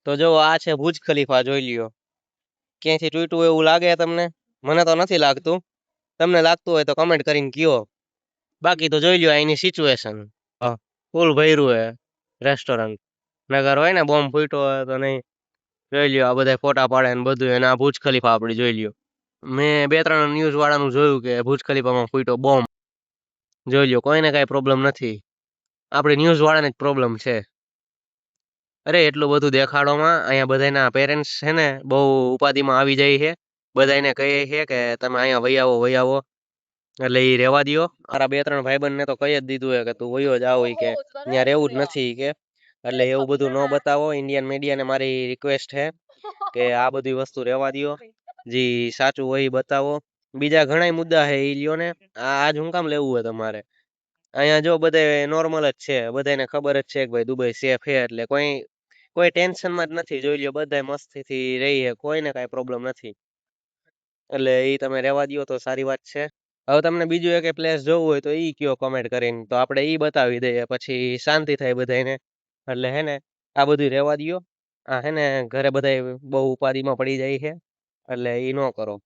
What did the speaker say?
તો જો આ છે ભુજ ખલીફા, જોઈ લ્યો. ક્યાંયથી તૂટ્યું એવું લાગે તમને? મને તો નથી લાગતું. તમને લાગતું હોય તો કમેન્ટ કરીને કયો. બાકી તો જોઈ લ્યો અહીંની સિચ્યુએશન. ફૂલ ભર્યું હે રેસ્ટોરન્ટ. નગર હોય ને બોમ્બ ફૂટ્યો હોય તો નહીં. જોઈ લ્યો આ બધા ફોટા પાડે ને બધું, અને આ ભુજ ખલીફા આપડી જોઈ લ્યો. મેં 2-3 ન્યૂઝ વાળાનું જોયું કે ભુજ ખલીફામાં ફૂટ્યો બોમ્બ. જોઈ લ્યો કોઈને કાંઈ પ્રોબ્લેમ નથી. આપણી ન્યૂઝ વાળાને જ પ્રોબ્લેમ છે. અરે એટલું બધું દેખાડોમાં અહીંયા બધાના પેરેન્ટ્સ છે ને બહુ ઉપાધિમાં આવી જાય છે. બધાને કહે છે કે તમે અહીંયા વહી આવો. એટલે એ રહેવા દ્યો. મારા 2-3 ભાઈબંધને તો કહી જ દીધું હે કે તું વયો જાવ ઈ કે ત્યાં રહેવું જ નથી કે. એટલે એવું બધું ન બતાવો. ઇન્ડિયન મીડિયાને મારી રિક્વેસ્ટ છે કે આ બધી વસ્તુ રહેવા દ્યો. જી સાચું હોય ઈ બતાવો. બીજા ઘણાય મુદ્દા છે ઈ લ્યો ને. આજ હું કામ લેવું હોય તમારે? અહીંયા જો બધે નોર્મલ જ છે. બધાને ખબર જ છે કે ભાઈ દુબઈ સેફ છે, એટલે કોઈ ટેન્શનમાં જ નથી. જોઈ લ્યો બધા મસ્તીથી રહી છે, કોઈને કાંઈ પ્રોબ્લેમ નથી. એટલે ઈ તમે રહેવા દ્યો તો સારી વાત છે. હવે તમને બીજું એક પ્લેસ જોવું હોય તો ઈ કયો કમેન્ટ કરીને, તો આપણે ઈ બતાવી દઈએ. પછી શાંતિ થાય બધાને. એટલે હે ને આ બધું રહેવા દ્યો. આ હે ને ઘરે બધાય બહુ ઉપાધિમાં પડી જાય છે, એટલે ઈ ન કરો.